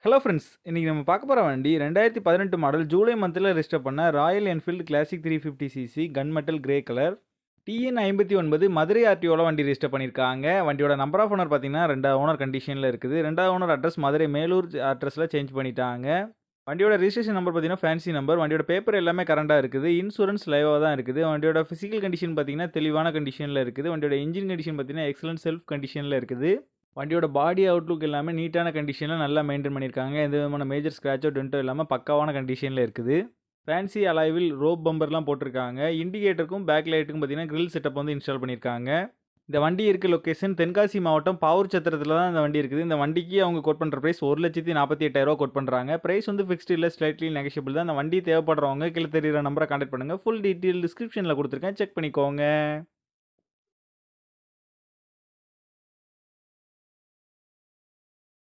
Hello friends. இன்னைக்கு நம்ம பார்க்க போற வண்டி 2018 மாடல் ஜூலை மந்த்ல ரெஜிஸ்டர் பண்ண Royal Enfield Classic 350 CC gunmetal grey colour TN 59 Madurai ஆர்டிஓல வண்டி ரெஜிஸ்டர் பண்ணியிருக்காங்க. வண்டியோட நம்பர் ஆஃப் ஓனர் பார்த்தீங்கன்னா 2வது ஓனர் கண்டிஷனில் இருக்குது. 2வது ஓனர் அட்ரஸ் மதுரை மேலூர் அட்ரஸில் சேஞ்ச் பண்ணிட்டாங்க. வண்டியோட ரிஜிஸ்ட்ரேஷன் நம்பர் பார்த்தீங்கன்னா ஃபேன்சி நம்பர். வண்டியோட பேப்பர் எல்லாமே கரண்டாக இருக்குது. இன்சூரன்ஸ் லைவாக தான் இருக்குது. வண்டியோட ஃபிசிக்கல் கண்டிஷன் பார்த்தீங்கன்னா தெளிவான கண்டிஷனில் இருக்குது. வண்டியோட இன்ஜின் கண்டிஷன் பார்த்தீங்கன்னா எக்ஸலன்ட் செல்ஃப் கண்டிஷனில் இருக்குது. வண்டியோட பாடி அவுட்லுக் எல்லாமே நீட்டான கண்டிஷனில் நல்லா மெயின்டைன் பண்ணியிருக்காங்க. எந்த விதமான மேஜர் ஸ்க்ராச்சோ டென்ட்டோ இல்லாமல் பக்காவான கண்டிஷனில் இருக்குது. ஃபேன்சி அலாய்வில் ரோப் பம்பர்லாம் போட்டிருக்காங்க. இண்டிகேட்டருக்கும் பேக் லைட்டுக்கும் பார்த்தீங்கன்னா கிரில் செட்டப் வந்து இன்ஸ்டால் பண்ணியிருக்காங்க. இந்த வண்டி இருக்க லொக்கேஷன் தென்காசி மாவட்டம் பavoorchatரத்தில் தான் இந்த வண்டி இருக்குது. இந்த வண்டிக்கு அவங்க கோட் பண்ணுற ப்ரைஸ் 1,48,000 கோட் பண்ணுறாங்க. ப்ரைஸ் வந்து ஃபிக்ஸ்டு இல்லை, ஸ்லைட்லி நெகஷியபிள் தான். இந்த வண்டி தேவைப்படுறவங்க கீழே தெரியுற நம்பரை கான்டாக்ட் பண்ணுங்கள். ஃபுல் டீட்டெயில் டிஸ்கிரிப்ஷனில் கொடுத்துருக்கேன், செக் பண்ணிக்கோங்க.